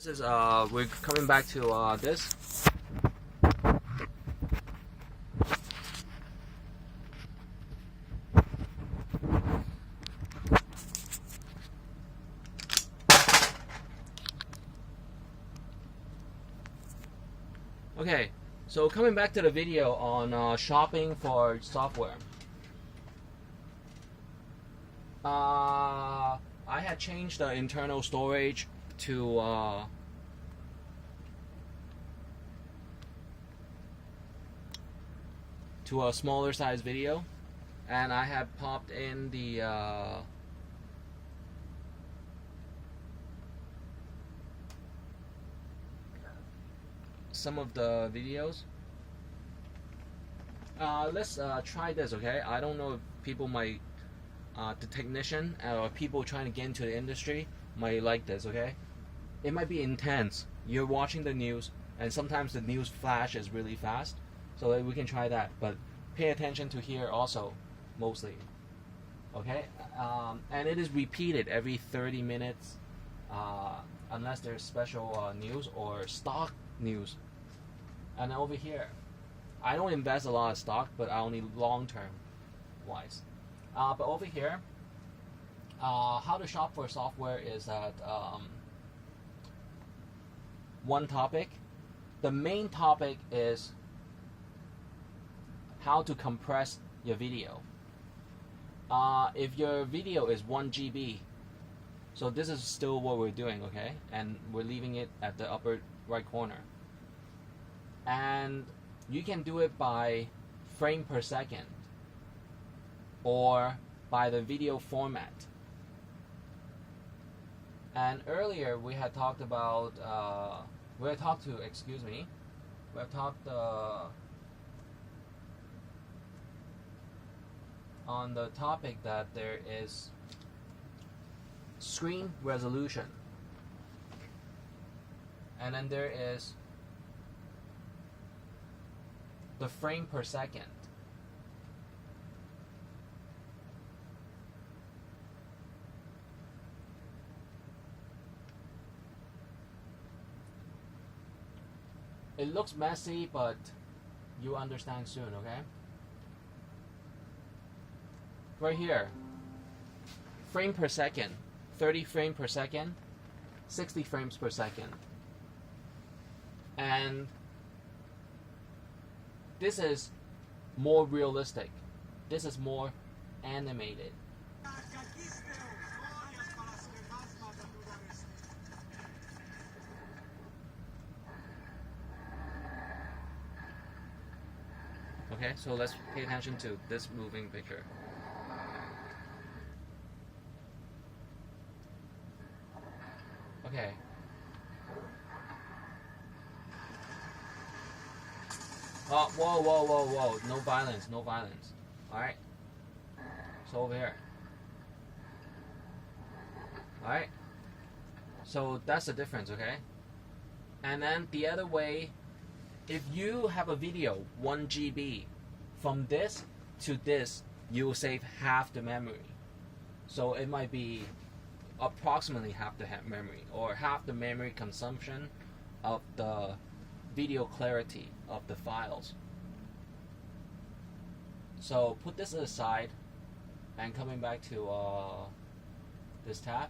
This is we're coming back to this. Okay, so coming back to the video on shopping for software. I had changed the internal storage to a smaller size video, and I have popped in the some of the videos. Let's try this, okay? I don't know if people might the technician or people trying to get into the industry might like this, okay? It might be intense. You're watching the news, and sometimes the news flashes really fast, so we can try that. But pay attention to here also, mostly, okay? And it is repeated every 30 minutes, unless there's special news or stock news. And over here, I don't invest a lot of stock, but I only long-term wise. But over here, how to shop for software is that one topic. The main topic is how to compress your video. If your video is 1 GB, so this is still what we're doing, okay? And we're leaving it at the upper right corner. And you can do it by frame per second or by the video format. And earlier we had talked about we had talked on the topic that there is screen resolution, and then there is the frame per second. It looks messy, but you understand soon, okay? Right here, frame per second, 30 frames per second, 60 frames per second. And this is more realistic. This is more animated. Okay, so let's pay attention to this moving picture. Okay. Oh, whoa. No violence, no violence. Alright. So over here. Alright. So that's the difference, okay? And then the other way, if you have a video 1 GB, from this to this, you will save half the memory. So it might be approximately half the memory, or half the memory consumption of the video clarity of the files. So put this aside, and coming back to this tab.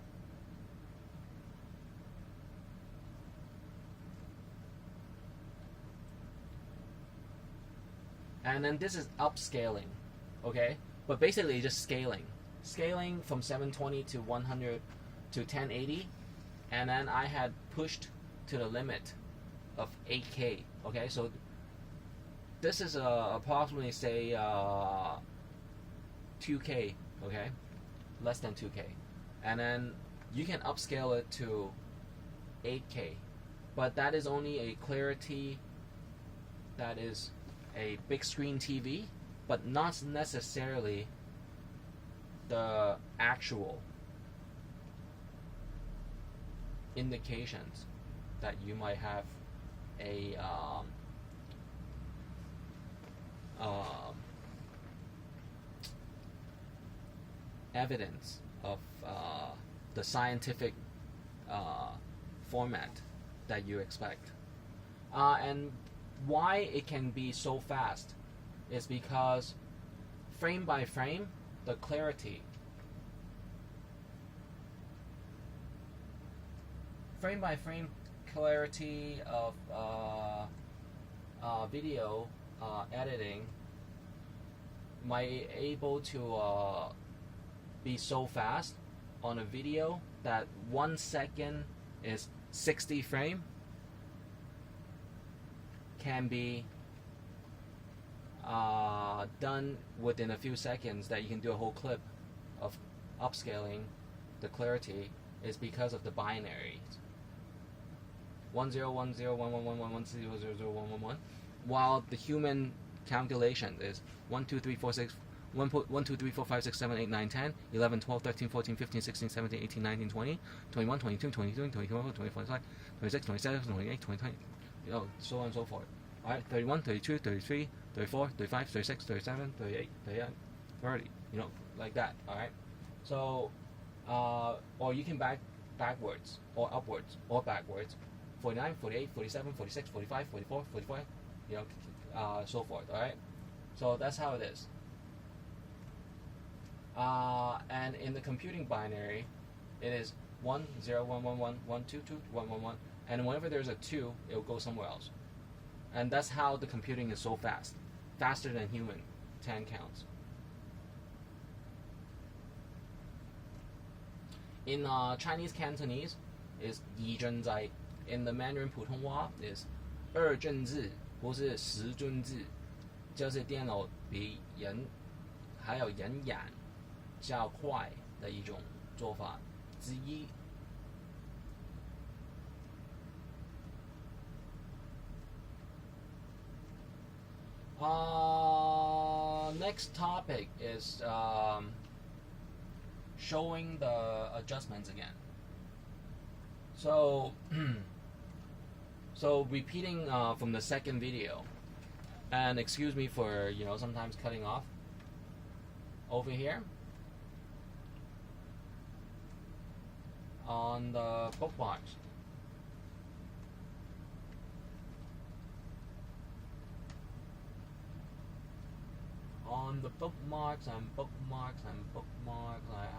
And then this is upscaling, okay? But basically just scaling. Scaling from 720 to 100 to 1080, and then I had pushed to the limit of 8K, okay? So this is approximately, say, 2K, okay? Less than 2K. And then you can upscale it to 8K. But that is only a clarity that is a big screen TV, but not necessarily the actual indications that you might have a evidence of the scientific format that you expect. And why it can be so fast is because frame by frame, the clarity. Frame by frame clarity of video editing might able to be so fast on a video that 1 second is 60 frame can be done within a few seconds, that you can do a whole clip of upscaling the clarity, is because of the binaries 1010111110001111, while the human calculation is 1 2 3 4 6 1 2 3 4 5 6 7 8 9 10 11 12 13 14 15 16 17 18 19 20 21 22 23 24 25 26 27 28 20 so on and so forth. Alright, 31 32 33 34 35 36 37 38 38 30, like that. Alright, so or you can backwards or upwards or backwards, 49 48 47 46 45 44 45, so forth. Alright, so that's how it is. And in the computing binary, it is 1 0 1 1 1 1 2 2 1 1 1, and whenever there's a 2, it will go somewhere else. And that's how the computing is so fast, faster than human 10 counts. In Chinese Cantonese is 一真在. In the Mandarin 普通话 is 二正字，不是十尊字，就是电脑比人还有人眼较快的一种做法之一。Next topic is showing the adjustments again. So repeating from the second video, and excuse me for sometimes cutting off. Over here on the bookmarks, I have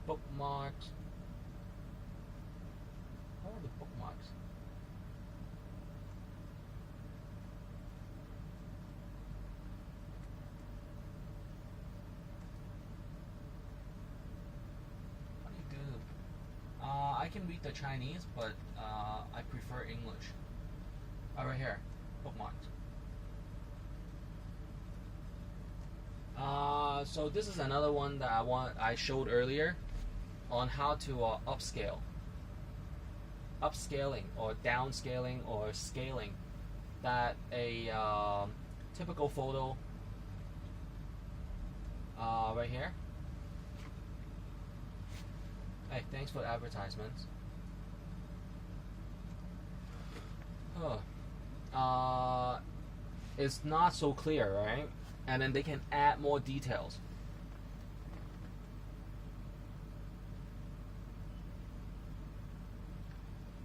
bookmarks. What are the bookmarks? What do you do? I can read the Chinese, but I prefer English. Right here, bookmarks. So this is another one that I showed earlier on how to upscaling or downscaling or scaling that a typical photo right here. Hey, thanks for the advertisements. It's not so clear, right? And then they can add more details.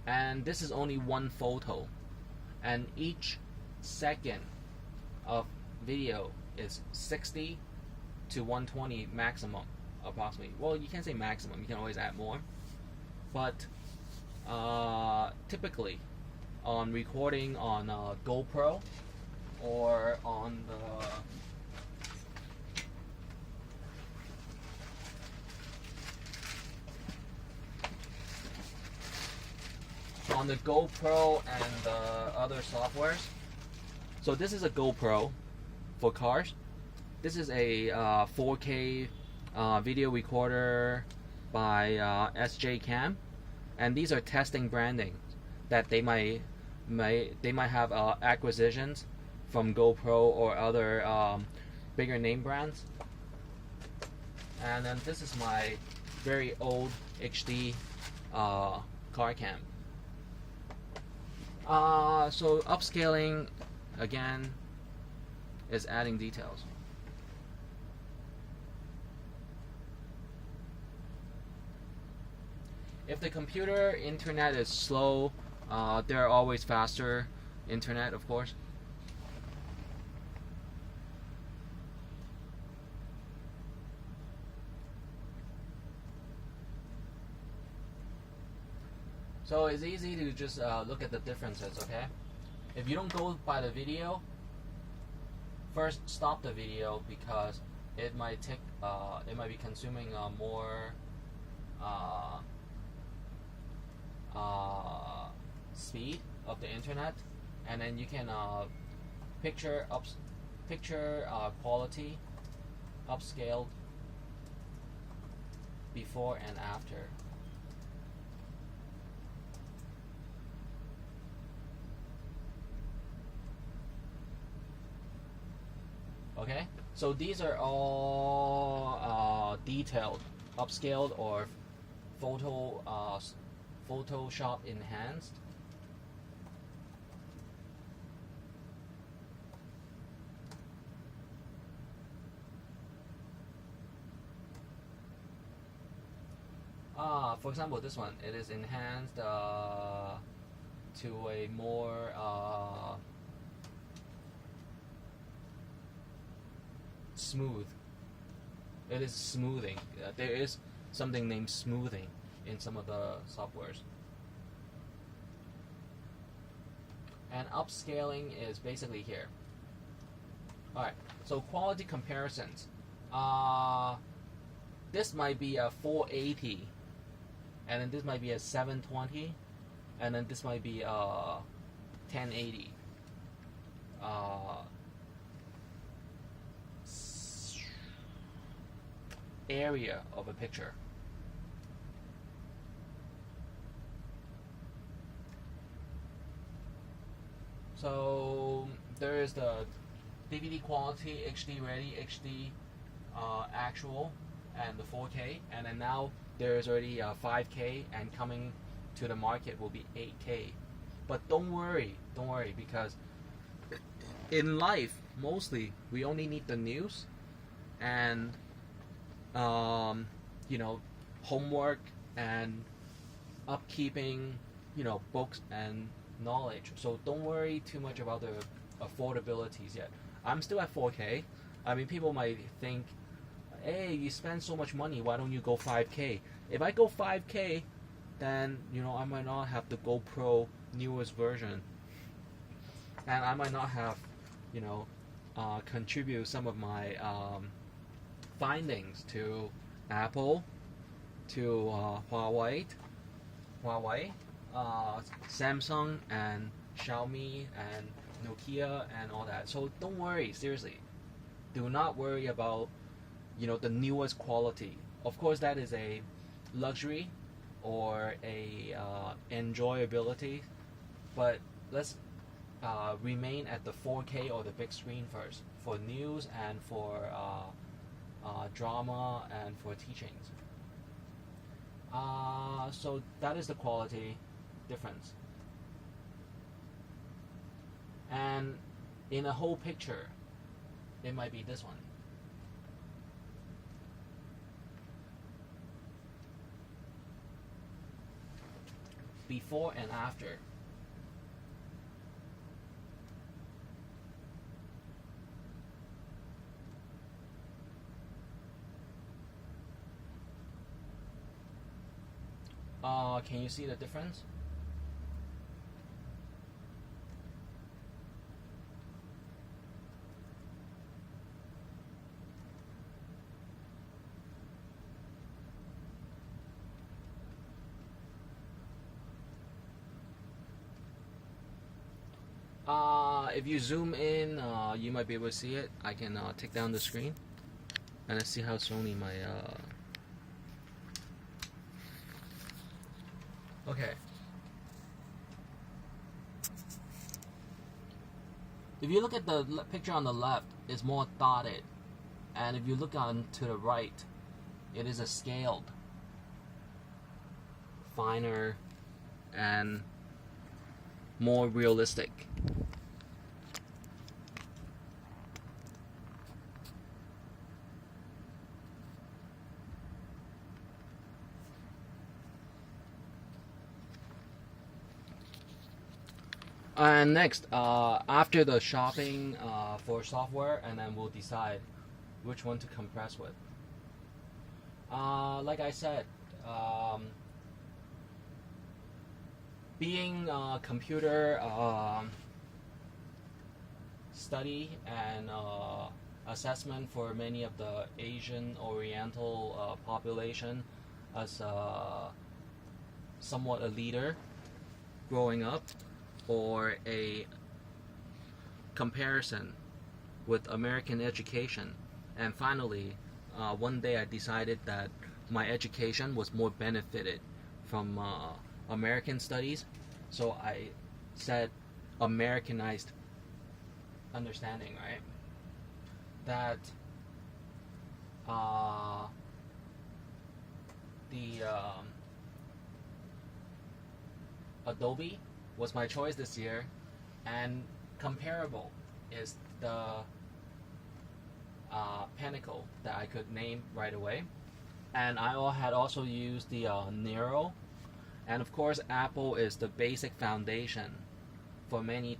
And this is only one photo, and each second of video is 60 to 120 maximum, approximately. Well, you can't say maximum, you can always add more, but typically on recording on GoPro or on the GoPro and the other softwares. So this is a GoPro for cars. This is a 4K video recorder by SJ Cam, and these are testing branding that they might have acquisitions from GoPro or other bigger name brands. And then this is my very old HD car cam. So upscaling again is adding details. If the computer internet is slow, there are always faster internet, of course. So it's easy to just look at the differences, okay? If you don't go by the video, first stop the video because it might take, it might be consuming more speed of the internet, and then you can picture quality upscaled before and after. Okay, so these are all detailed, upscaled, or Photoshop enhanced. For example, this one, it is enhanced to a more smooth. It is smoothing. There is something named smoothing in some of the softwares. And upscaling is basically here. Alright, so quality comparisons. This might be a 480, and then this might be a 720, and then this might be a 1080. Area of a picture. So there is the DVD quality, HD ready, HD actual, and the 4K, and then now there is already 5K, and coming to the market will be 8K. But don't worry, because in life mostly we only need the news and you know, homework and upkeeping, you know, books and knowledge. So don't worry too much about the affordabilities yet. I'm still at 4K. I mean, people might think, hey, you spend so much money, why don't you go 5K? If I go 5K, then, you know, I might not have the GoPro newest version, and I might not have, you know, contribute some of my findings to Apple, to Huawei, Samsung, and Xiaomi, and Nokia, and all that. So don't worry, seriously. Do not worry about, you know, the newest quality. Of course, that is a luxury or a enjoyability, but let's remain at the 4K or the big screen first for news and for drama and for teachings. So that is the quality difference. And in a whole picture, it might be this one. Before and after. Can you see the difference? If you zoom in, you might be able to see it. I can take down the screen and let's see how Sony my okay. If you look at the picture on the left, it's more dotted, and if you look on to the right, It is a scaled, finer, and more realistic. And next, after the shopping for software, and then we'll decide which one to compress with. Like I said, being a computer study and assessment for many of the Asian Oriental population, as somewhat a leader growing up, or a comparison with American education. And finally, one day I decided that my education was more benefited from American studies, so I said Americanized understanding, right? That the Adobe was my choice this year, and comparable is the Pinnacle that I could name right away. And I had also used the Nero, and of course Apple is the basic foundation for many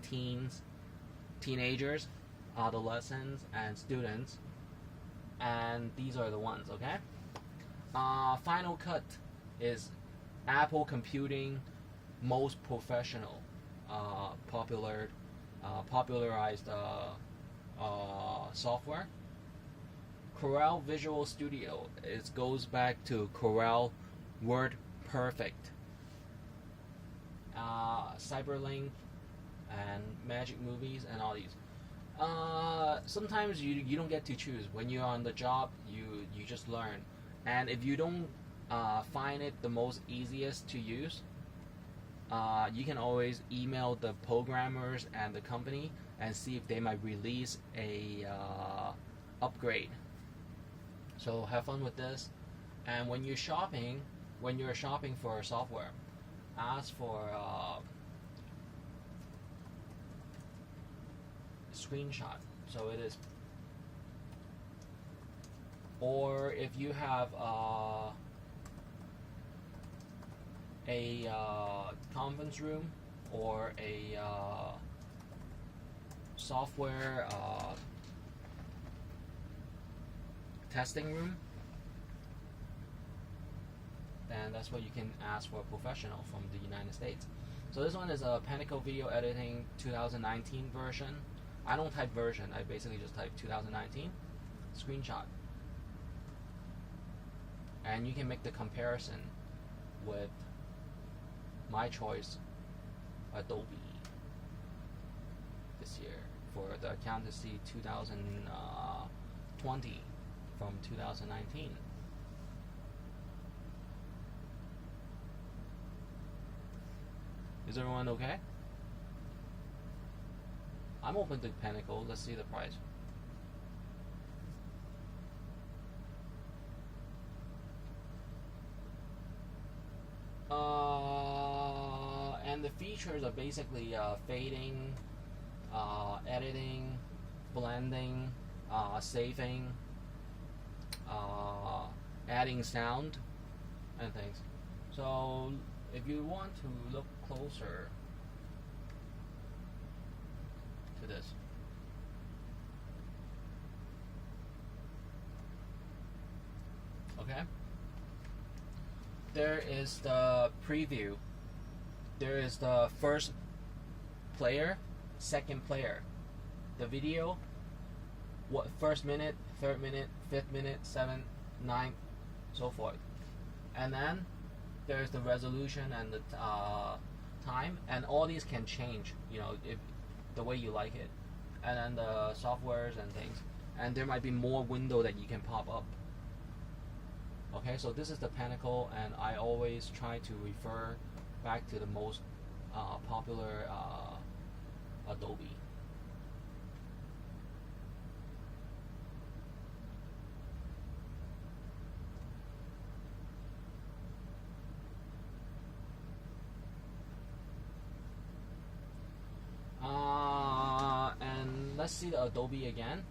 teenagers, adolescents, and students, and these are the ones, okay? Final Cut is Apple computing most professional, popularized software. Corel Visual Studio, it goes back to Corel Word Perfect. Cyberlink and Magic Movies and all these. Sometimes you don't get to choose. When you're on the job, you just learn. And if you don't find it the most easiest to use, you can always email the programmers and the company and see if they might release a upgrade. So have fun with this. And when you're shopping for software, ask for screenshot. So it is, or if you have a conference room or a software testing room, then that's what you can ask for a professional from the United States. So this one is a Pinnacle Video Editing 2019 version. I don't type version, I basically just type 2019 screenshot. And you can make the comparison with my choice, Adobe, this year for the accountancy 2020 from 2019. Is everyone okay? I'm open to Pinnacle. Let's see the price. And the features are basically fading, editing, blending, saving, adding sound, and things. So if you want to look closer to this, okay, there is the preview. There is the first player, second player, the video, what first minute, third minute, fifth minute, 7th, 9th, so forth. And then there's the resolution and the time, and all these can change, you know, if the way you like it. And then the softwares and things, and there might be more window that you can pop up. Okay, so this is the Pinnacle, and I always try to refer back to the most popular Adobe. let's see the Adobe again.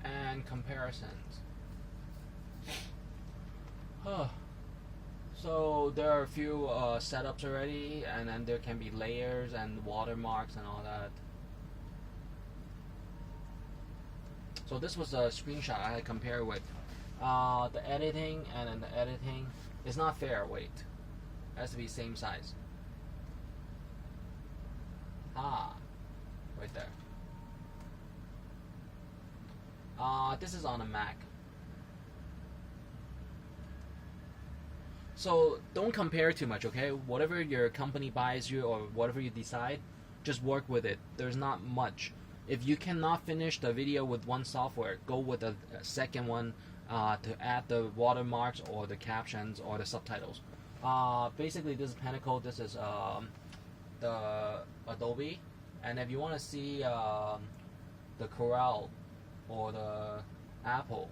And comparisons. So there are a few setups already, and then there can be layers and watermarks and all that. So this was a screenshot I had compared with the editing, and then the editing is not fair. Wait, it has to be same size. Right there. This is on a Mac. So don't compare too much, okay? Whatever your company buys you or whatever you decide, just work with it. There's not much. If you cannot finish the video with one software, go with a second one to add the watermarks or the captions or the subtitles. Basically, this is Pinnacle. This is the Adobe. And if you want to see the Corel or the Apple,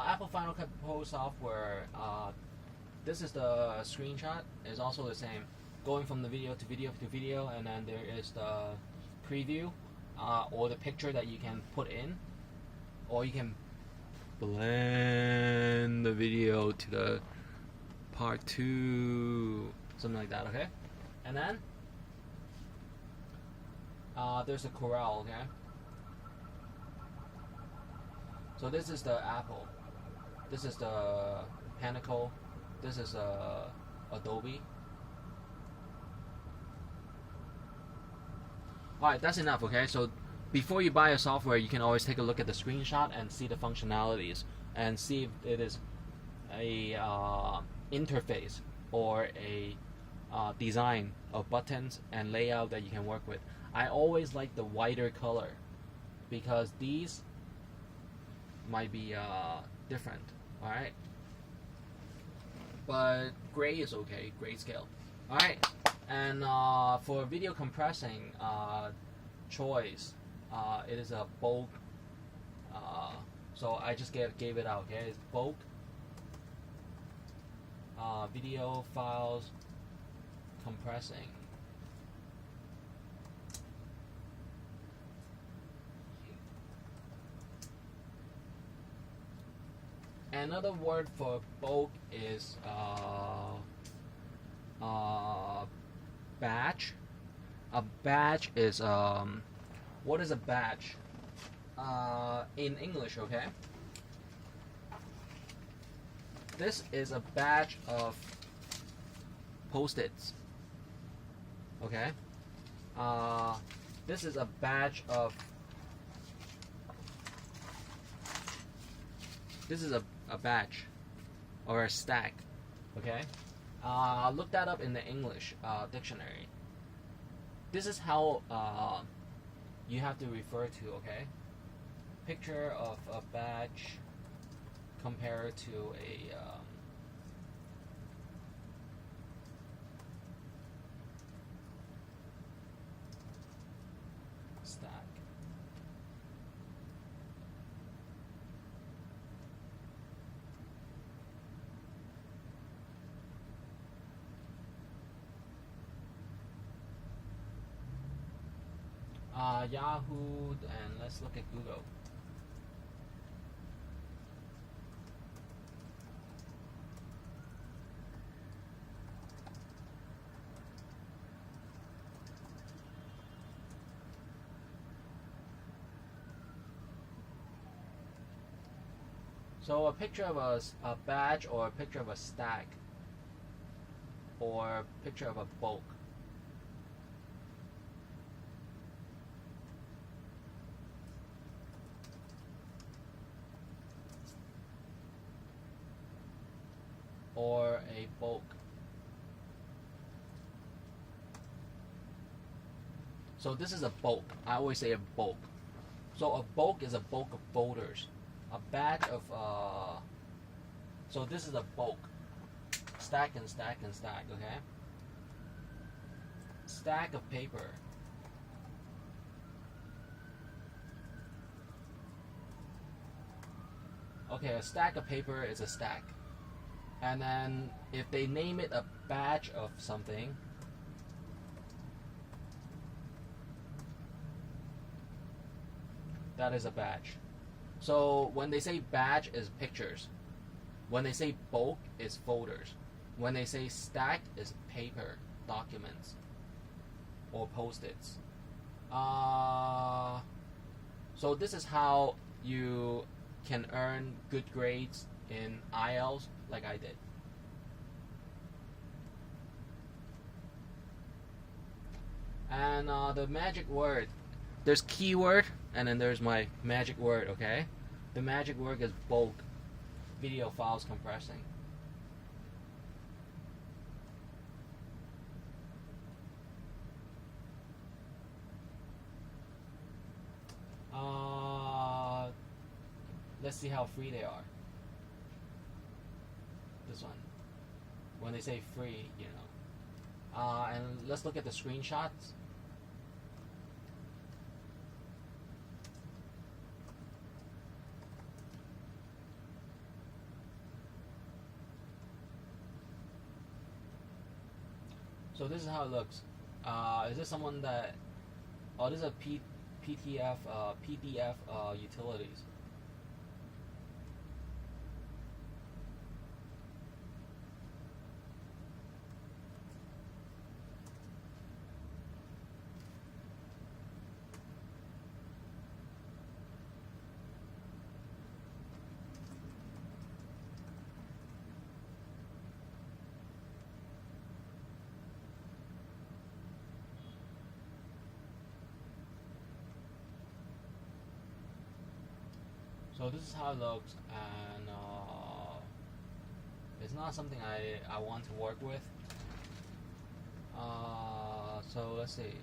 Apple Final Cut Pro software, this is the screenshot, is also the same. Going from the video to video to video, and then there is the preview, or the picture that you can put in, or you can blend the video to the part 2, something like that, okay? And then, there's the Corel, okay? So this is the Apple, this is the Pinnacle, this is Adobe. Alright, that's enough, okay? So before you buy a software, you can always take a look at the screenshot and see the functionalities and see if it is a interface or a design of buttons and layout that you can work with. I always like the whiter color because these might be different, alright? But gray is okay, grayscale. Alright, and for video compressing choice, it is a bulk, so I just gave it out, okay? It's bulk video files compressing. Another word for bulk is batch. A batch is what is a batch in English, okay? This is a batch of Post-its, okay? This is a batch of a batch or a stack, okay? Look that up in the English dictionary. This is how you have to refer to, okay? Picture of a batch compared to a stack. Yahoo, and let's look at Google. So a picture of a badge, or a picture of a stack, or a picture of a bulk. Or a bulk. So this is a bulk. I always say a bulk. So a bulk is a bulk of folders. A batch of so this is a bulk. Stack and stack and stack, okay? Stack of paper. Okay, a stack of paper is a stack. And then if they name it a batch of something, that is a batch. So when they say batch is pictures. When they say bulk is folders. When they say stack is paper, documents, or post-its. So this is how you can earn good grades in IELTS like I did. And the magic word, there's keyword and then there's my magic word, okay? The magic word is bulk, video files compressing. Let's see how free they are. This one. When they say free, you know. And let's look at the screenshots. So this is how it looks. Is this someone that? Oh, this is a PDF utilities. So this is how it looks, and it's not something I want to work with. So let's see.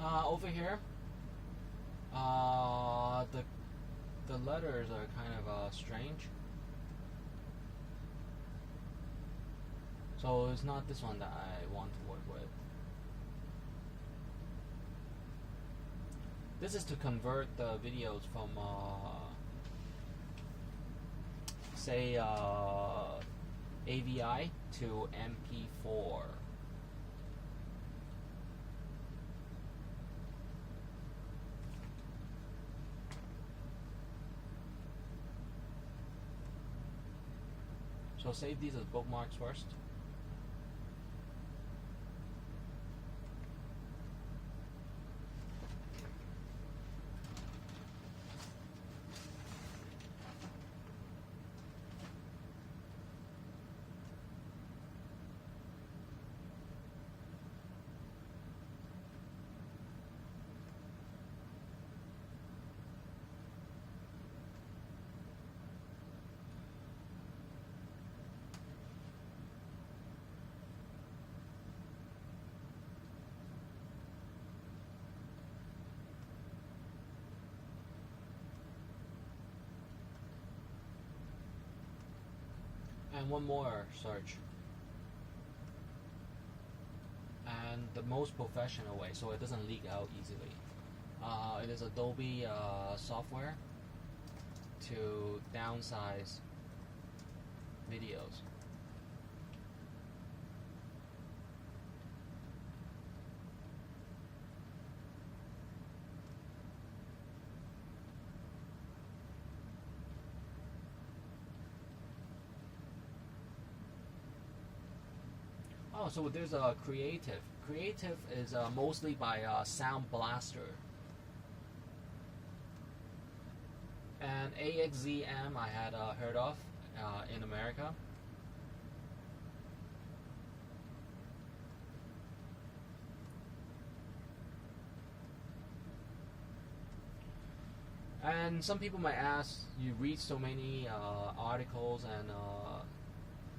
Over here, the letters are kind of strange. So it's not this one that I want to work with. This is to convert the videos from, say, AVI to MP4. So save these as bookmarks first. And one more search. And the most professional way, so it doesn't leak out easily. It is Adobe software to downsize videos. Oh, so there's a Creative. Creative is mostly by Sound Blaster. And AXZM I had heard of in America. And some people might ask, you read so many articles and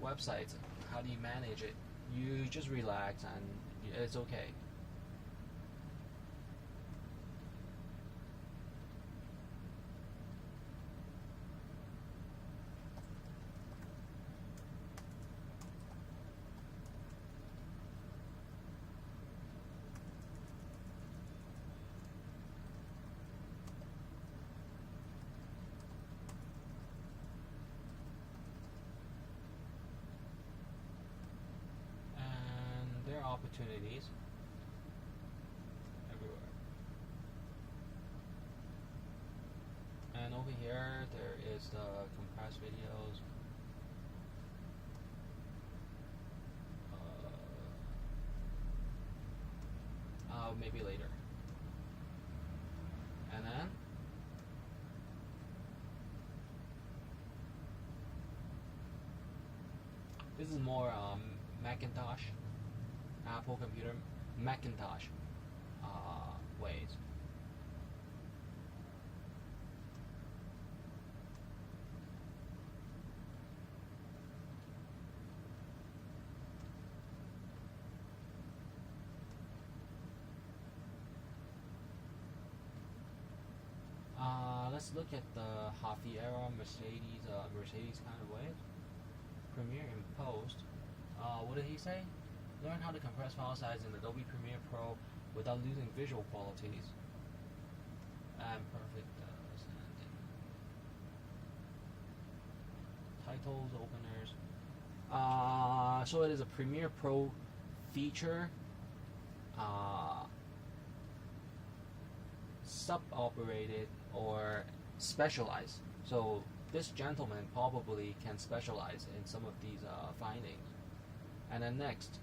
websites, how do you manage it? You just relax and it's okay. Opportunities everywhere. And over here there is the compressed videos. Maybe later. And then this is more Macintosh, Apple computer, Macintosh ways. Let's look at the Javiera Mercedes kind of ways. Premiere in post. What did he say? Learn how to compress file size in Adobe Premiere Pro without losing visual qualities. And perfect sanding. Titles, openers. So it is a Premiere Pro feature. Sub-operated or specialized. So this gentleman probably can specialize in some of these findings. And then next,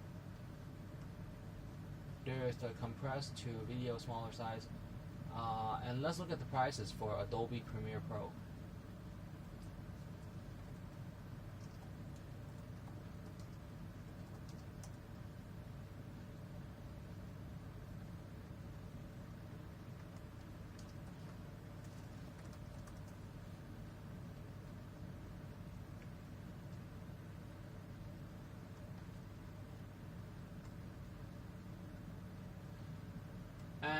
there is the compressed to video smaller size. And let's look at the prices for Adobe Premiere Pro.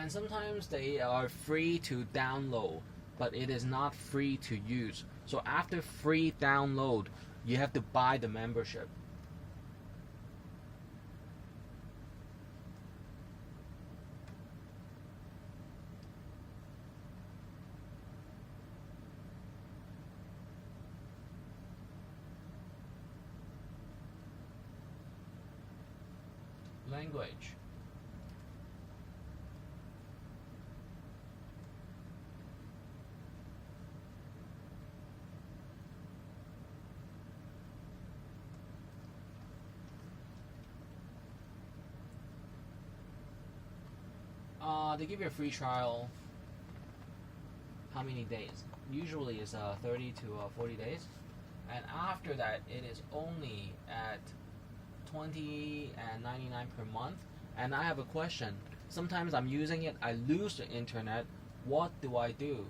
And sometimes they are free to download, but it is not free to use. So after free download, you have to buy the membership. Language. They give you a free trial. How many days? Usually it's 30 to 40 days, and after that it is only at $20.99 per month. And I have a question. Sometimes I'm using it, I lose the internet. What do I do?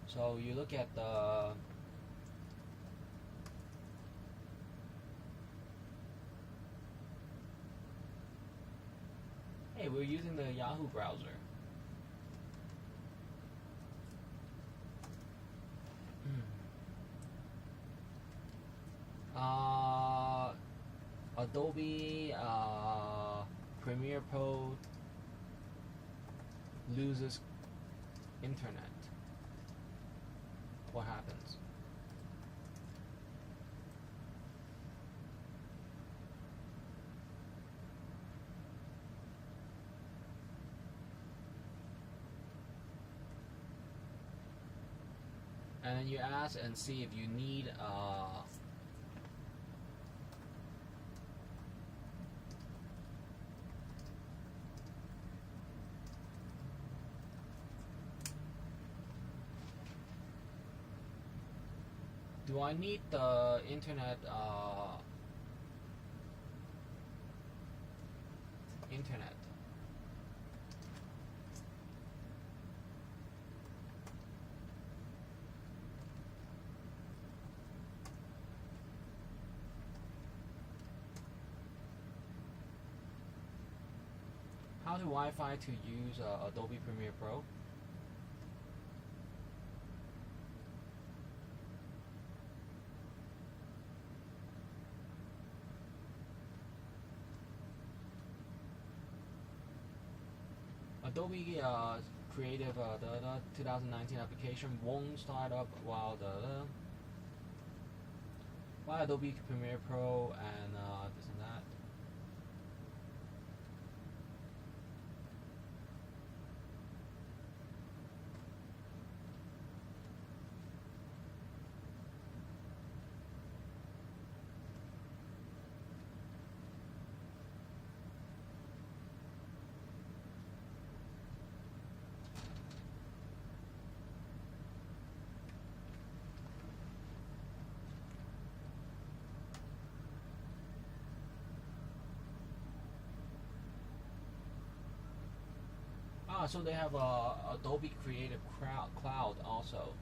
So you look at the hey, we're using the Yahoo browser. Adobe Premiere Pro loses internet. What happens? And then you ask and see if you need do I need the internet internet? How to Wi-Fi to use Adobe Premiere Pro? Adobe Creative the 2019 application won't start up while Adobe Premiere Pro and this and that. So they have Adobe Creative Cloud also.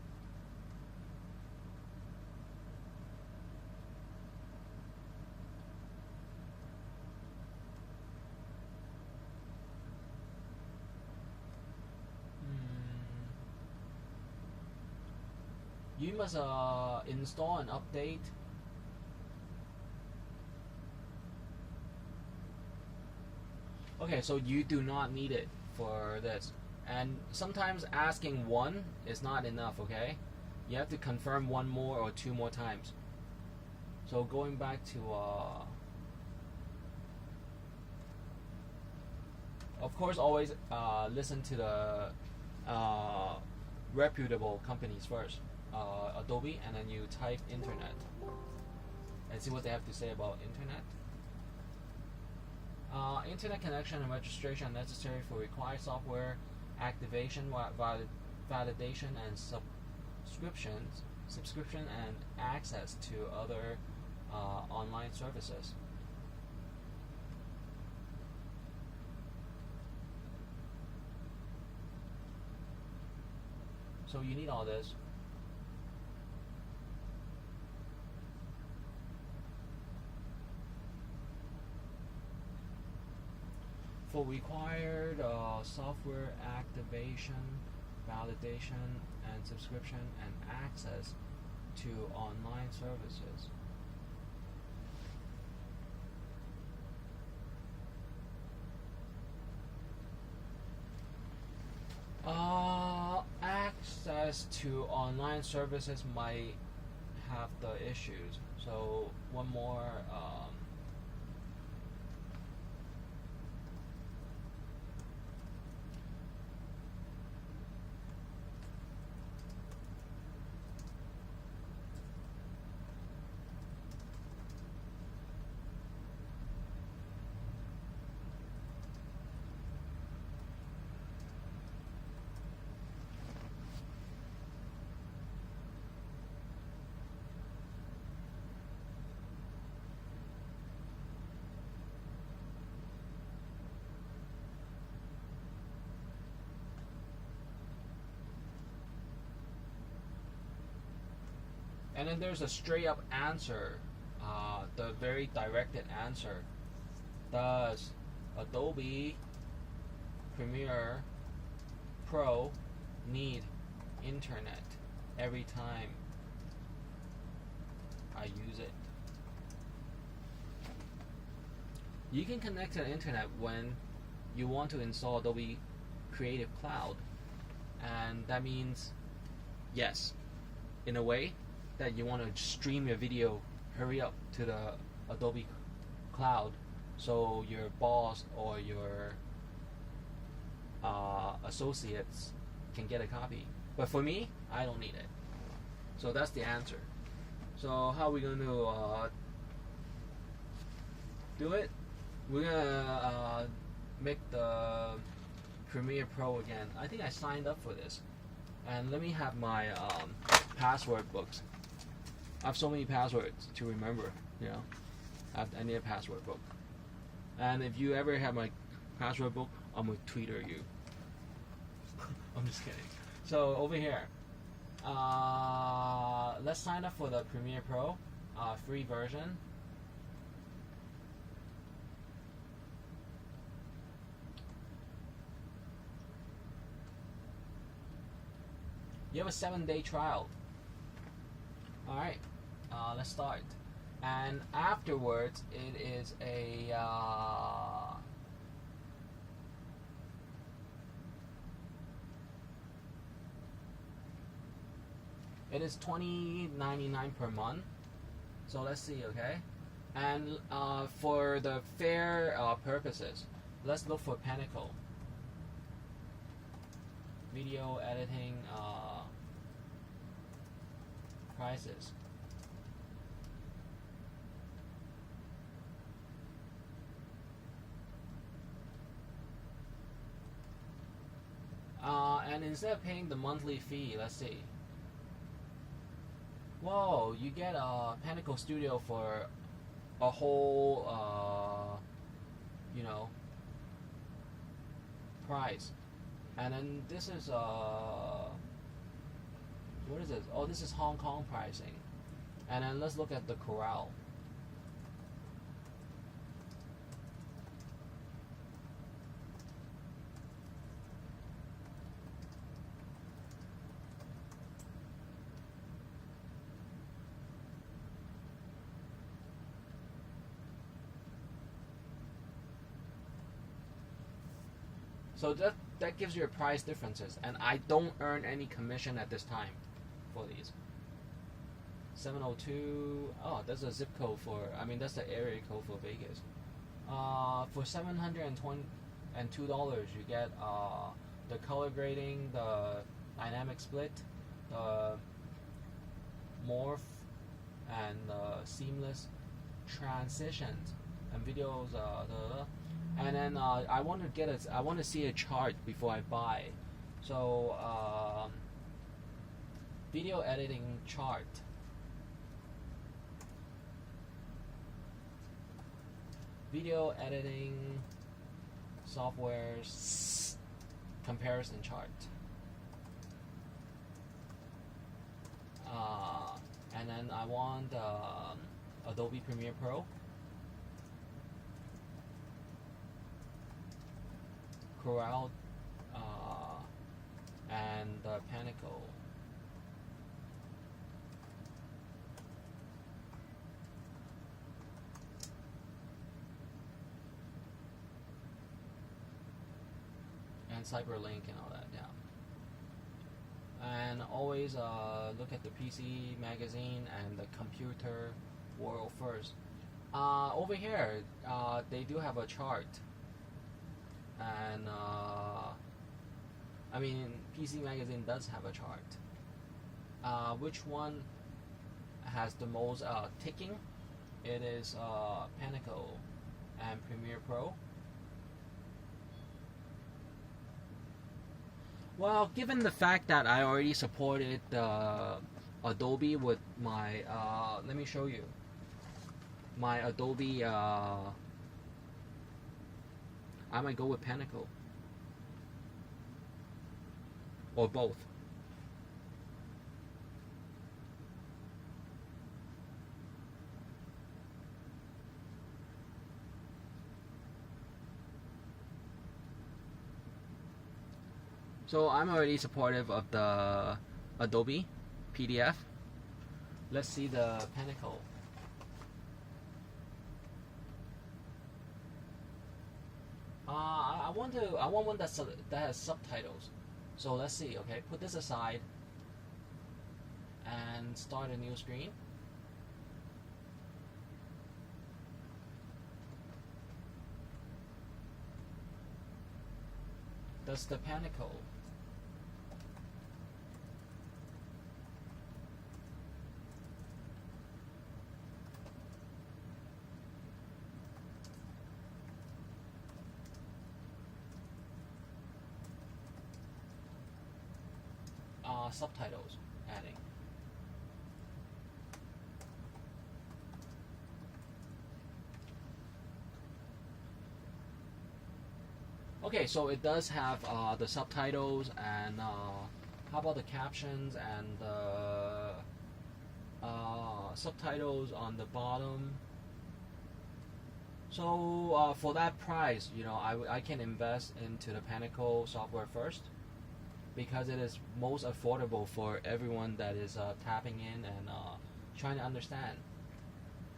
You must install and update. Okay, so you do not need it for this. And sometimes asking one is not enough, okay? You have to confirm one more or two more times. So going back to of course always listen to the reputable companies first, Adobe, and then you type internet and see what they have to say about internet. Internet connection and registration are necessary for required software activation, validation, and subscription and access to other online services. So you need all this. For required software activation, validation, and subscription and access to online services. Access to online services might have the issues. So one more. And then there's a straight up answer, the very directed answer. Does Adobe Premiere Pro need internet every time I use it? You can connect to the internet when you want to install Adobe Creative Cloud, and that means yes, in a way that you want to stream your video, hurry up to the Adobe Cloud so your boss or your associates can get a copy. But for me, I don't need it. So that's the answer. So how are we going to do it? We're going to make the Premiere Pro again. I think I signed up for this. And let me have my password books. I have so many passwords to remember, you know. I need a password book. And if you ever have my password book, I'm going to Twitter you. I'm just kidding. So over here, let's sign up for the Premiere Pro free version. You have a 7-day trial. Alright, let's start. And afterwards, it is a it is $20.99 per month. So let's see, okay? And for the fair purposes, let's look for Pinnacle. Video editing prices. And instead of paying the monthly fee, let's see. Whoa, you get a Pinnacle Studio for a whole, you know, price. And then this is what is this? Oh, this is Hong Kong pricing. And then let's look at the Corral. So that gives you price differences, and I don't earn any commission at this time for these. 702. Oh, that's a zip code for. I mean, that's the area code for Vegas. For $722, you get the color grading, the dynamic split, the morph, and seamless transitions, and videos. And then I want to see a chart before I buy. So video editing chart. Video editing software's comparison chart. And then I want Adobe Premiere Pro. Corel and the Pinnacle. And Cyberlink and all that, yeah. And always look at the PC magazine and the computer world first. Over here, they do have a chart, and I mean, PC magazine does have a chart. Which one has the most ticking? It is Pinnacle and Premiere Pro. Well, given the fact that I already supported Adobe with my, let me show you, my Adobe, I might go with Pinnacle, or both. So I'm already supportive of the Adobe PDF. Let's see the Pinnacle. I want one that has subtitles. So let's see. Okay, put this aside and start a new screen. That's the Pinnacle. Subtitles adding. Okay, so it does have the subtitles, and how about the captions and the subtitles on the bottom? So for that price, you know, I can invest into the Pinnacle software first, because it is most affordable for everyone that is tapping in and trying to understand.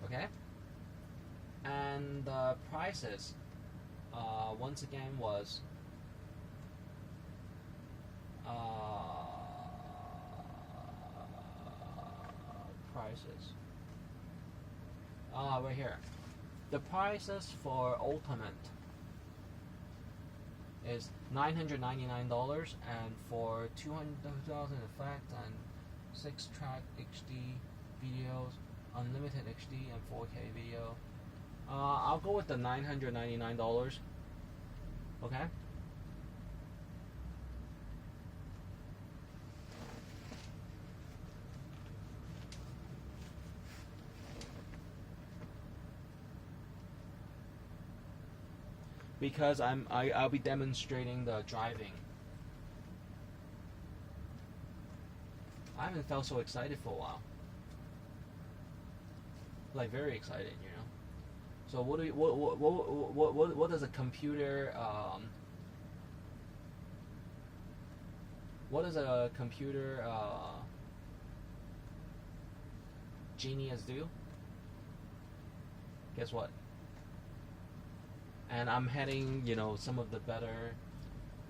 Okay? And the prices, once again, was prices. Right here. The prices for Ultimate is $999, and for 200,000 effects and 6-track HD videos, unlimited HD and 4K video, I'll go with the $999. Okay. Because I'll be demonstrating the driving. I haven't felt so excited for a while. Like very excited, you know. So what does a computer genius do? Guess what? And I'm heading, you know, some of the better,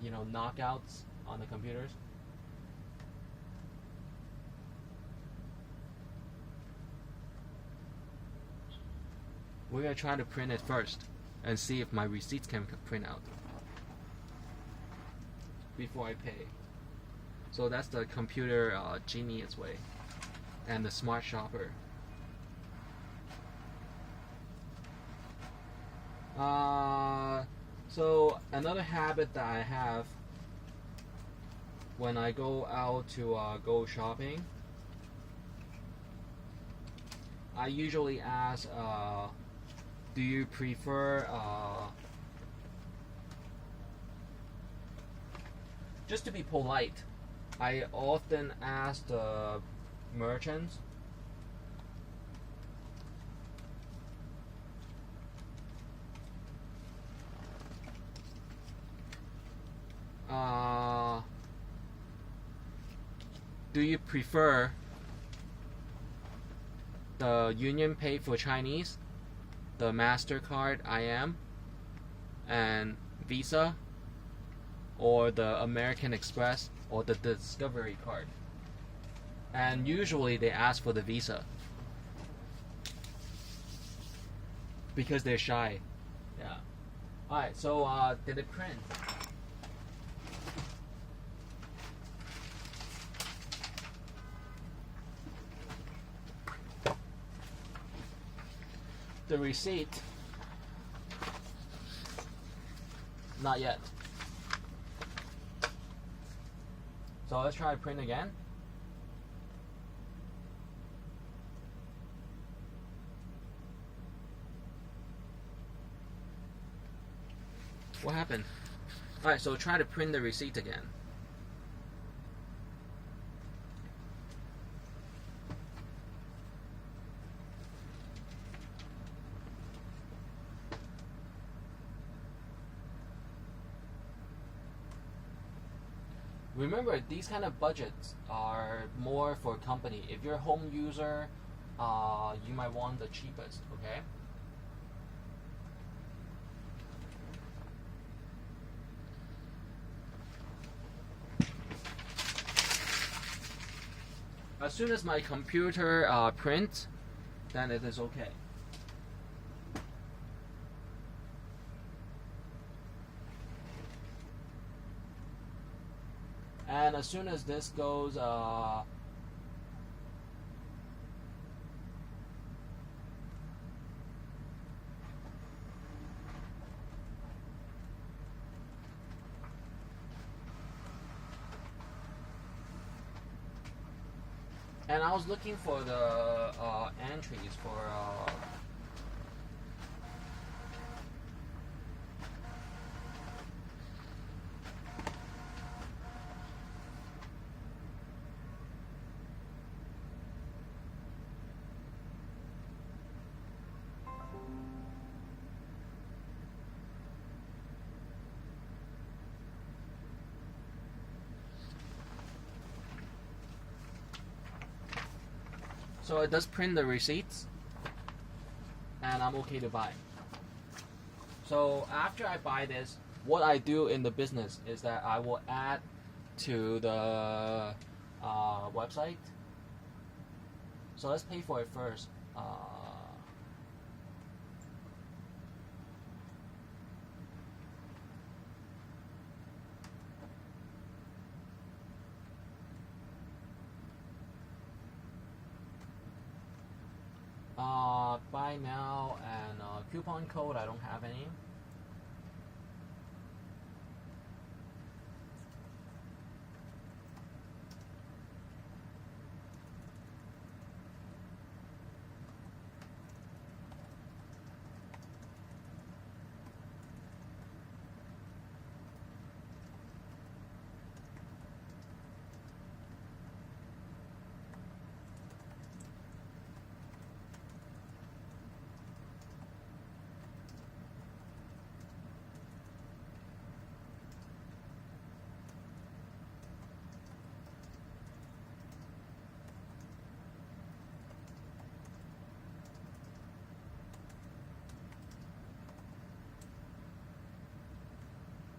you know, knockouts on the computers. We're gonna try to print it first and see if my receipts can print out before I pay. So that's the computer genius way, and the smart shopper. So another habit that I have when I go out to go shopping, I usually ask, do you prefer, just to be polite, I often ask the merchants, do you prefer the Union Pay for Chinese, the MasterCard IM, and Visa, or the American Express, or the Discovery card? And usually they ask for the Visa because they're shy. Yeah. Alright, so did it print? The receipt, not yet. So let's try print again. What happened? Alright, so try to print the receipt again. Remember, these kind of budgets are more for company. If you're a home user, you might want the cheapest, okay? As soon as my computer prints, then it is okay. And as soon as this goes, and I was looking for the entries for so it does print the receipts, and I'm okay to buy. So after I buy this, what I do in the business is that I will add to the website. So let's pay for it first. Buy now and coupon code, I don't have any.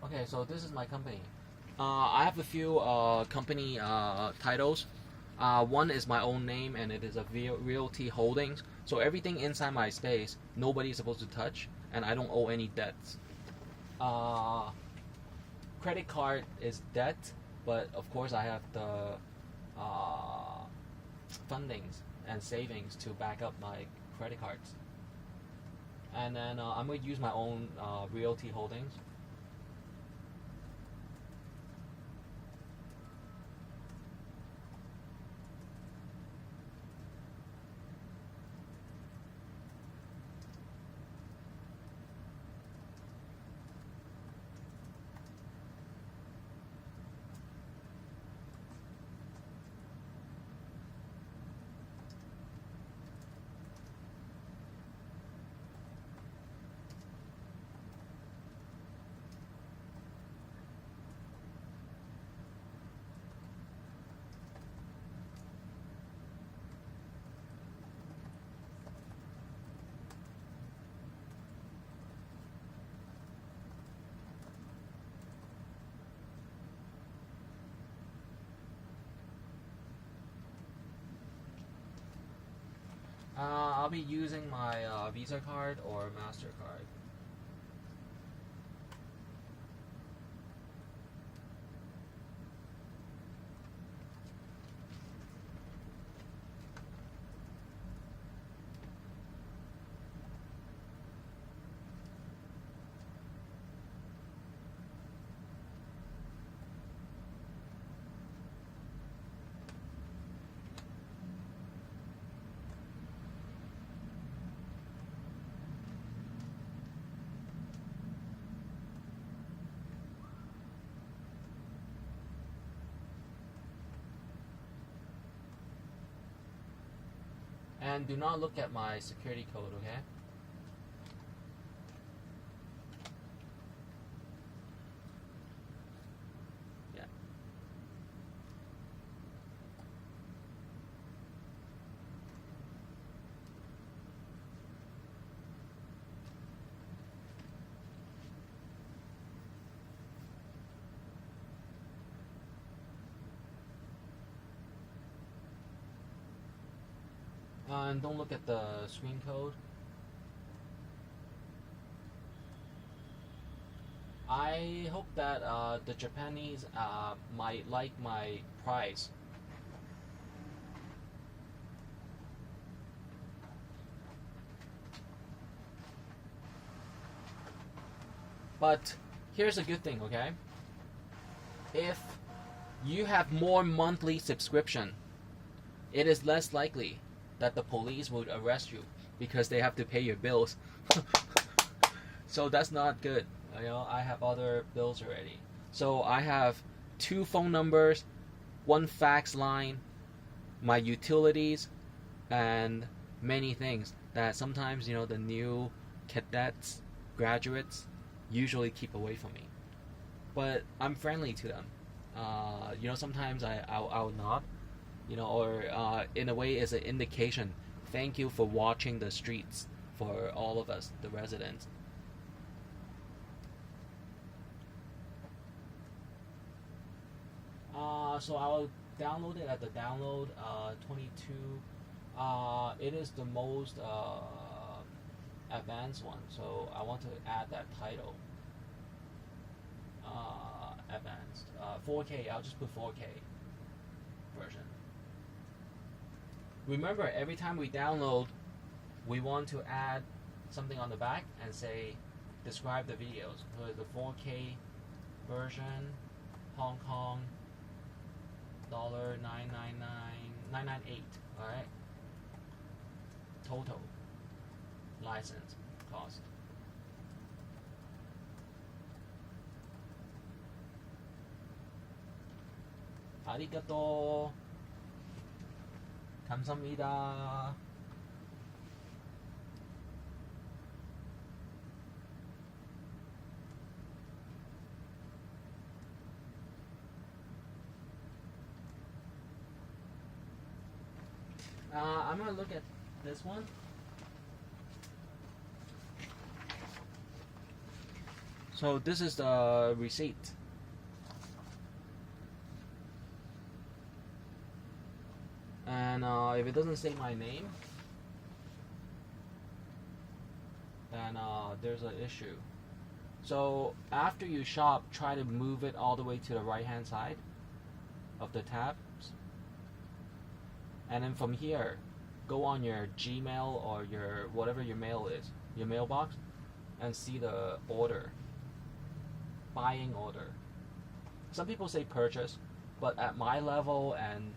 Okay, so this is my company. I have a few company titles. One is my own name, and it is a Realty Holdings. So everything inside my space, nobody's supposed to touch, and I don't owe any debts. Credit card is debt, but of course I have the fundings and savings to back up my credit cards. And then I'm going to use my own Realty Holdings. I'll be using my Visa card or MasterCard. And do not look at my security code, okay? Yeah. And don't look at the screen code. I hope that the Japanese might like my price. But here's a good thing, okay? If you have more monthly subscription, it is less likely that the police would arrest you because they have to pay your bills. So that's not good. You know, I have other bills already. So I have 2 phone numbers, 1 fax line, my utilities, and many things that sometimes, you know, the new cadets, graduates usually keep away from me. But I'm friendly to them. You know, sometimes I'll not, you know, or in a way is an indication. Thank you for watching the streets for all of us, the residents. So I'll download it at the download 22. It is the most advanced one, so I want to add that title. Advanced 4K. I'll just put 4K version. Remember, every time we download, we want to add something on the back and say, describe the videos. So the 4K version, Hong Kong, $999,998. All right. Total license cost. 아리가또. 감사합니다. I'm gonna look at this one. So this is the receipt. And if it doesn't say my name, then there's an issue. So after you shop, try to move it all the way to the right hand side of the tabs. And then from here, go on your Gmail or your whatever your mail is, your mailbox, and see the order. Buying order. Some people say purchase, but at my level and,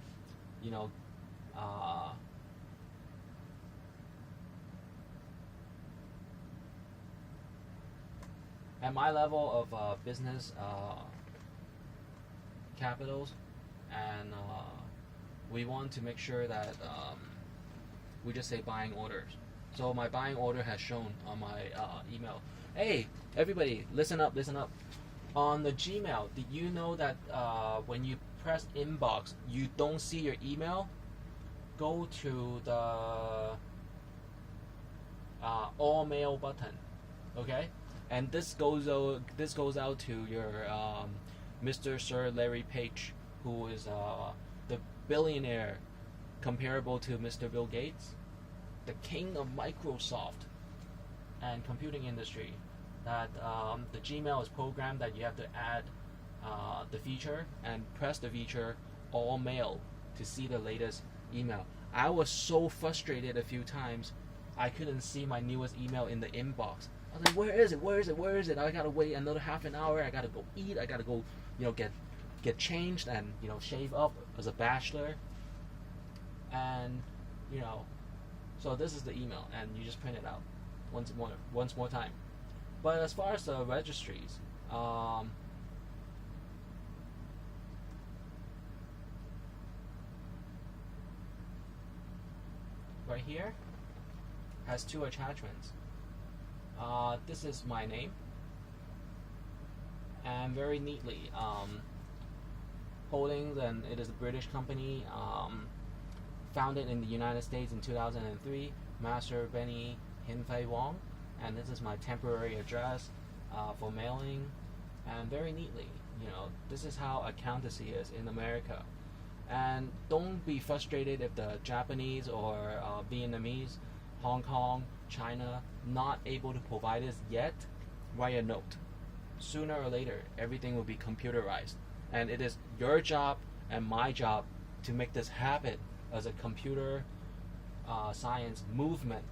you know, at my level of business capitals, and we want to make sure that we just say buying orders. So my buying order has shown on my email. Hey, everybody, listen up, listen up. On the Gmail, did you know that when you press inbox, you don't see your email? Go to the all mail button, okay? And this goes out to your Mr. Sir Larry Page, who is the billionaire comparable to Mr. Bill Gates. the king of Microsoft and computing industry, that the Gmail is programmed that you have to add the feature and press the feature all mail to see the latest email. I was so frustrated a few times I couldn't see my newest email in the inbox. I was like, where is it? Where is it? Where is it? I gotta wait another half an hour. I gotta go eat. I gotta go, get changed and shave up as a bachelor. And so this is the email, and you just print it out once more time. But as far as the registries, right here has two attachments. This is my name, and very neatly, Holdings, and it is a British company, founded in the United States in 2003. Master Benny Hinfei Wong, and this is my temporary address for mailing. And very neatly, this is how accountancy is in America. And don't be frustrated if the Japanese or Vietnamese, Hong Kong, China not able to provide this yet. Write a note. Sooner or later, everything will be computerized, and it is your job and my job to make this happen as a computer science movement.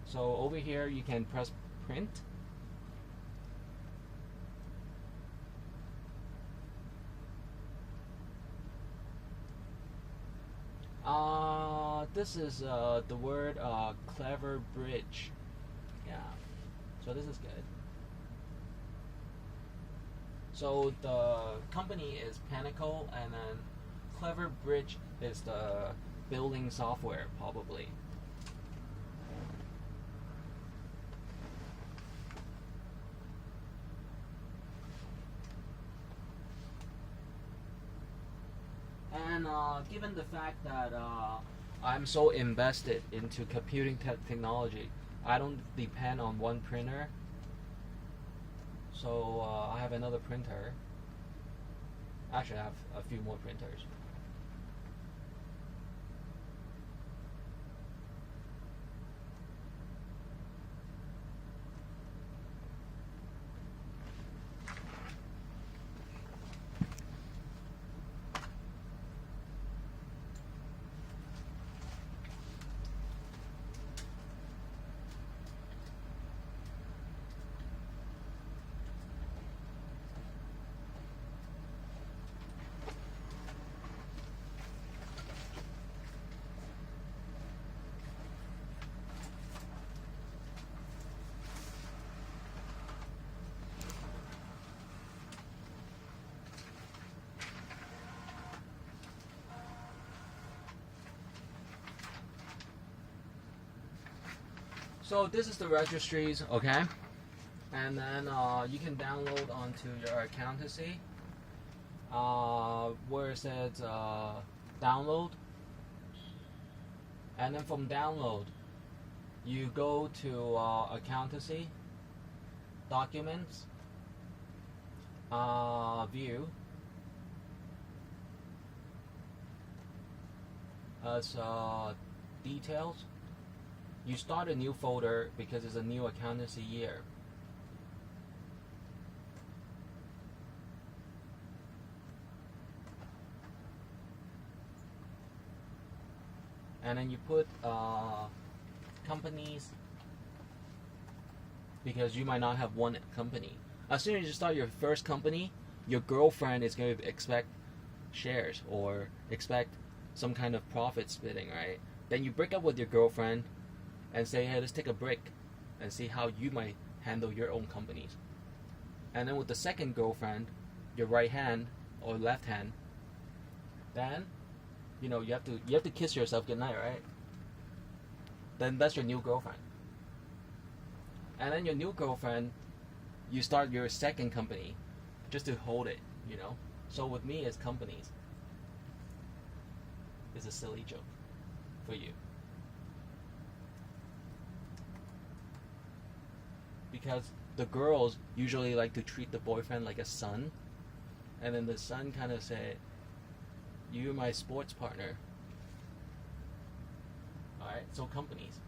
So over here you can press print. This is the word clever bridge. Yeah. So this is good. So the company is Pinnacle, and then Clever Bridge is the building software, probably. And given the fact that I'm so invested into computing technology, I don't depend on one printer. So I have another printer. Actually, I have a few more printers. So this is the registries, okay? And then you can download onto your accountancy where it says download. And then from download, you go to accountancy, documents, view, as details. You start a new folder because it's a new accountancy year. And then you put companies, because you might not have one company. As soon as you start your first company, your girlfriend is going to expect shares or expect some kind of profit splitting, right? Then you break up with your girlfriend and say, hey, let's take a break and see how you might handle your own companies. And then with the second girlfriend, your right hand or left hand, then you have to kiss yourself goodnight, right? Then that's your new girlfriend. And then your new girlfriend, you start your second company just to hold it, So with me, it's companies. It's a silly joke for you. Because the girls usually like to treat the boyfriend like a son, and then the son kind of say, You're my sports partner. Alright, so companies.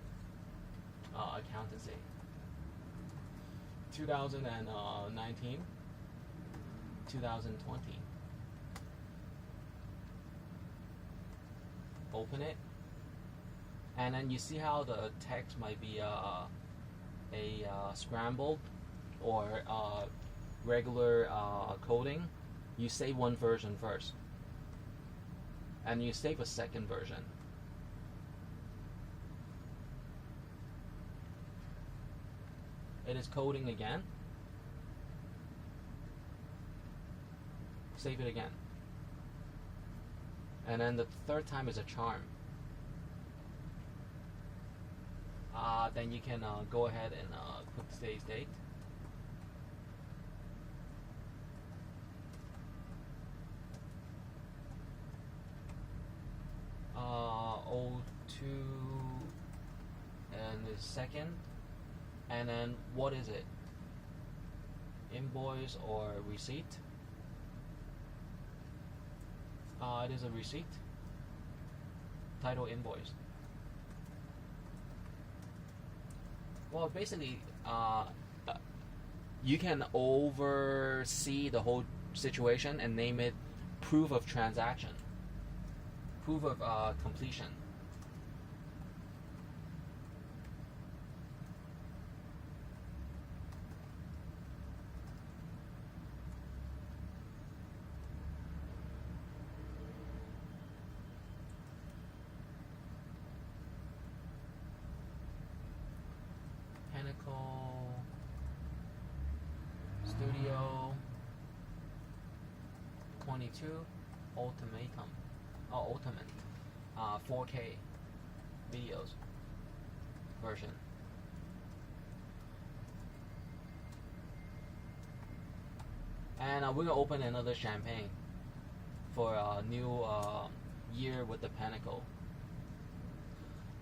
Accountancy. 2019, 2020. Open it, and then you see how the text might be scrambled or regular coding. You save one version first, and you save a second version. It is coding again. Save it again. And then the third time is a charm. Then you can go ahead and put today's date. O2 and the second. And then what is it? Invoice or receipt? It is a receipt. Title invoice. Well, basically, you can oversee the whole situation and name it proof of transaction, proof of completion. Pinnacle Studio 22 Ultimate 4K videos version. And we're gonna open another champagne for a new year with the Pinnacle.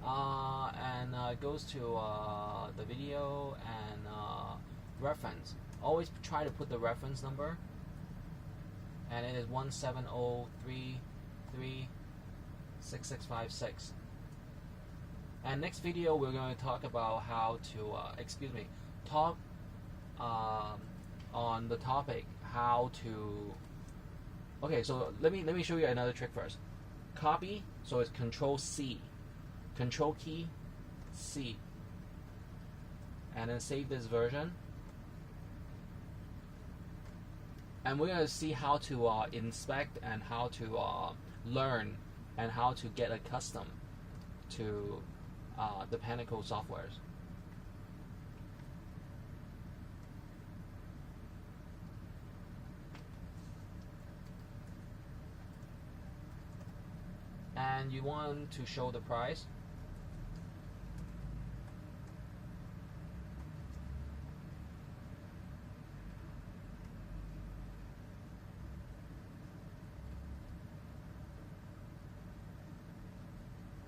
And it goes to the video and reference. Always try to put the reference number, and it is 170336656. And next video we're going to talk about how to talk on the topic how to. Okay, so let me show you another trick first. Copy, so it's Control C. Control key C, and then save this version. And we're gonna see how to inspect and how to learn and how to get accustomed to the Pinnacle softwares. And you want to show the price.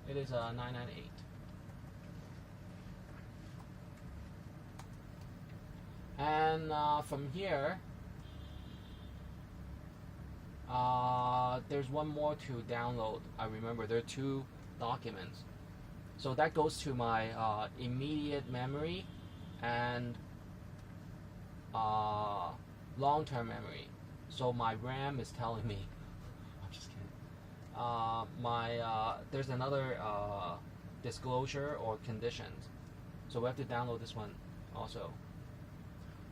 It is $998. And from here, there's one more to download. I remember there are 2 documents. So that goes to my immediate memory and long-term memory. So my RAM is telling me. I'm just kidding. There's another disclosure or conditions, so we have to download this one also.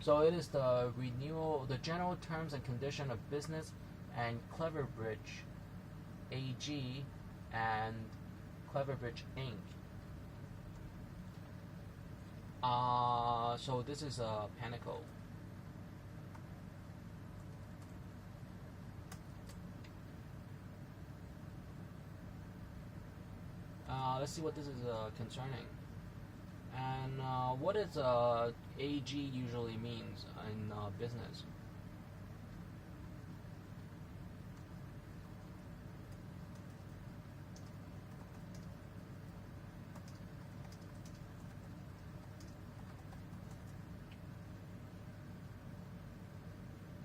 So it is the renewal, the general terms and condition of business and Cleverbridge AG and Cleverbridge Inc. So this is a Pinnacle. Let's see what this is concerning. And what does AG usually means in business?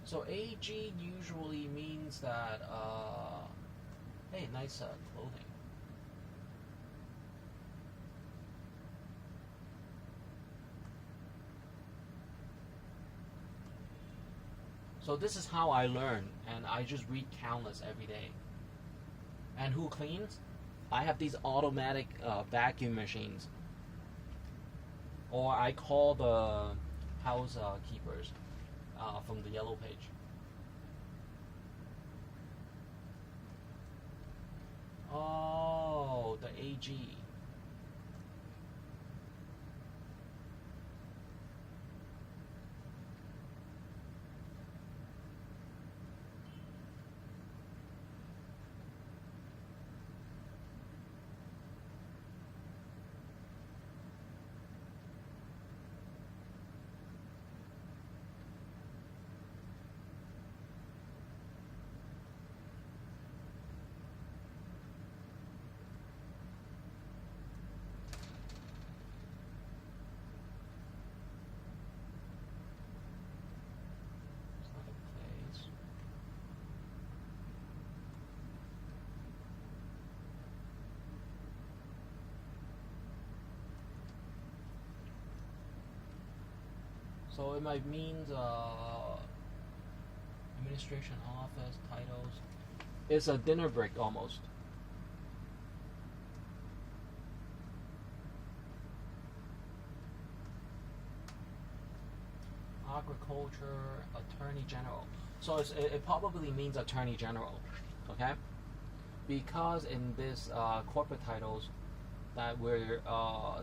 So AG usually means that Hey, nice clothing. So this is how I learn, and I just read countless every day. And who cleans? I have these automatic vacuum machines, or I call the house keepers from the yellow page. Oh, the AG. So it might mean administration office titles. It's a dinner break almost. Agriculture, Attorney General. So it probably means Attorney General, okay? Because in this corporate titles that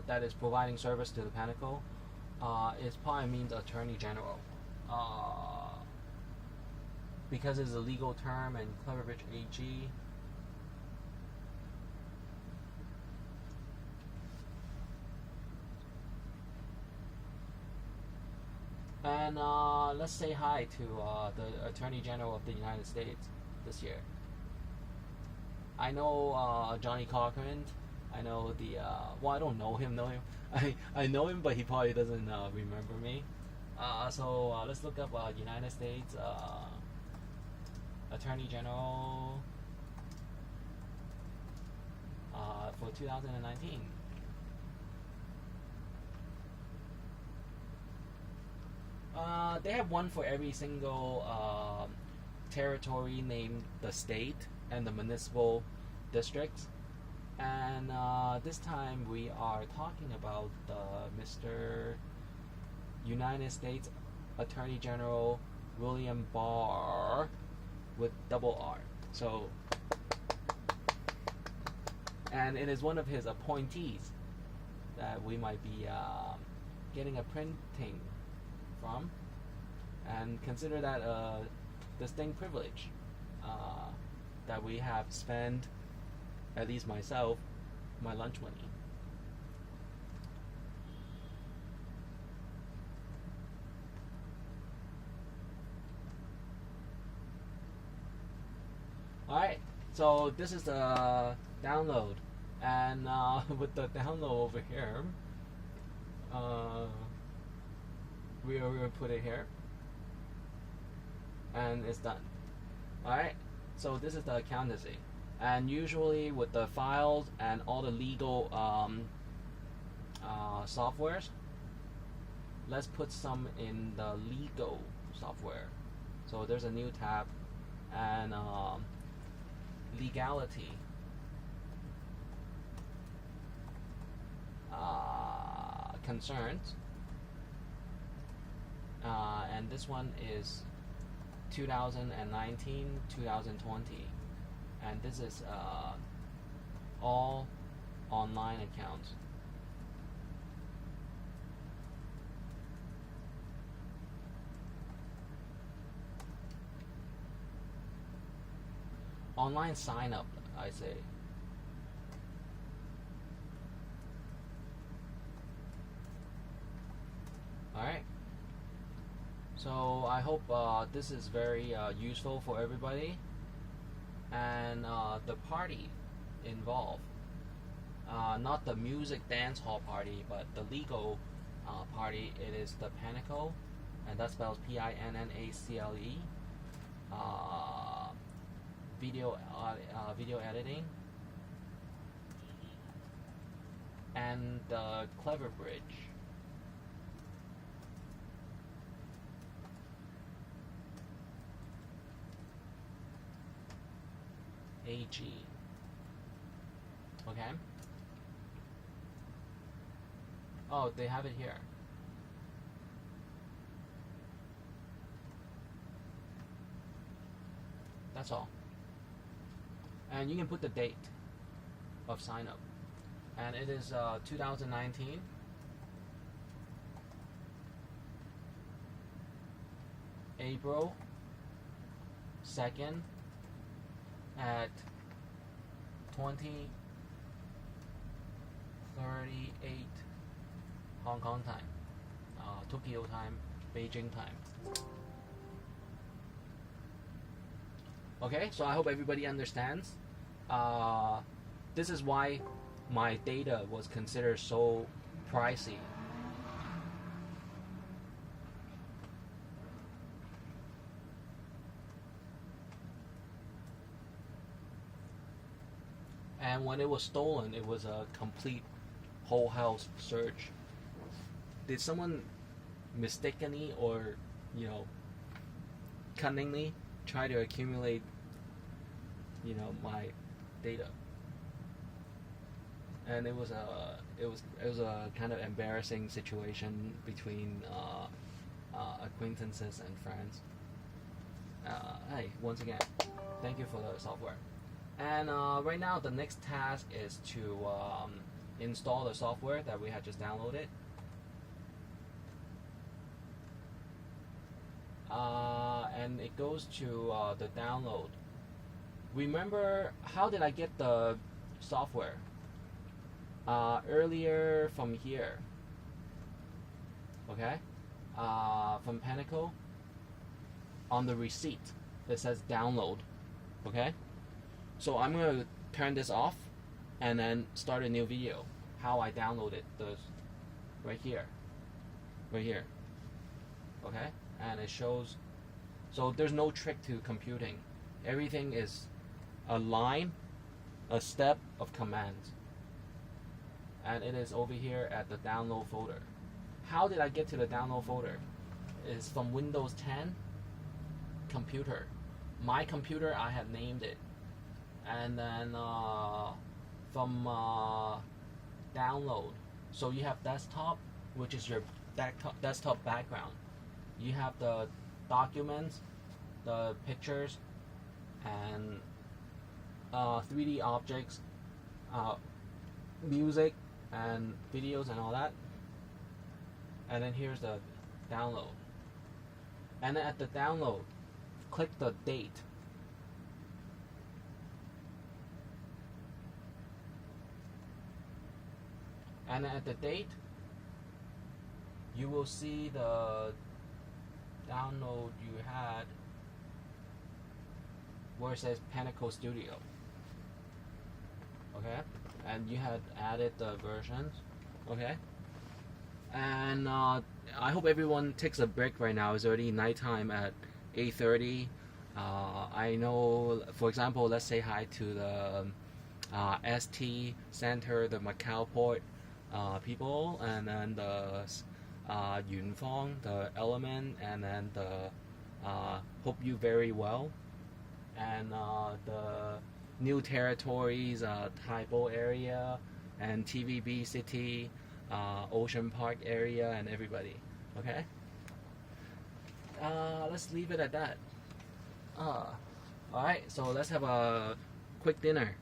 that is providing service to the Pinnacle, it probably means Attorney General. Because it's a legal term and Cleverbridge AG. And let's say hi to the Attorney General of the United States this year. I know Johnny Cochran. I know the well, I don't know him. I know him, but he probably doesn't remember me. So let's look up United States Attorney General for 2019. They have one for every single territory named the state and the municipal districts. And this time we are talking about Mr. United States Attorney General William Barr with double R. So, and it is one of his appointees that we might be getting a printing from, and consider that a distinct privilege that we have spent, at least myself, my lunch money. Alright, so this is the download, and with the download over here, we will put it here, and it's done. Alright, so this is the accountancy, and usually with the files and all the legal softwares, let's put some in the legal software. So there's a new tab, and legality, concerns, and this one is 2019, 2020, and this is all online accounts. Online sign up, I say. Alright. So I hope this is very useful for everybody. And the party involved, not the music dance hall party, but the legal party, it is the Pinnacle, and that spells Pinnacle. video editing, and the Clever Bridge. AG. Okay. Oh, they have it here. That's all. And you can put the date of sign up. And it is 2019. April 2nd at 20:38 Hong Kong time, Tokyo time, Beijing time. Okay, so I hope everybody understands. This is why my data was considered so pricey. And when it was stolen, it was a complete whole house search. Did someone mistakenly or, cunningly try to accumulate, my data? And it was a kind of embarrassing situation between acquaintances and friends. Hey, once again, thank you for the software. And right now, the next task is to install the software that we had just downloaded. And it goes to the download. Remember, how did I get the software? Earlier from here. Okay? From Pinnacle. On the receipt, it says download. Okay? So I'm going to turn this off and then start a new video. How I downloaded those right here. Okay? And it shows, so there's no trick to computing. Everything is a line, a step of commands. And it is over here at the download folder. How did I get to the download folder? It's from Windows 10 computer. My computer, I have named it. And then from download, so you have desktop, which is your desktop background. You have the documents, the pictures, and 3D objects, music and videos and all that. And then here's the download. And then at the download, click the date. And at the date, you will see the download you had where it says Pinnacle Studio. Okay? And you had added the versions. Okay? And I hope everyone takes a break right now. It's already nighttime at 8:30. I know, for example, let's say hi to the ST Center, the Macau port people, and then the Yunfang, the Element, and then the Hope You Very Well, and the New Territories, Taibo area, and TVB City, Ocean Park area, and everybody. Okay? Let's leave it at that. Alright, so let's have a quick dinner.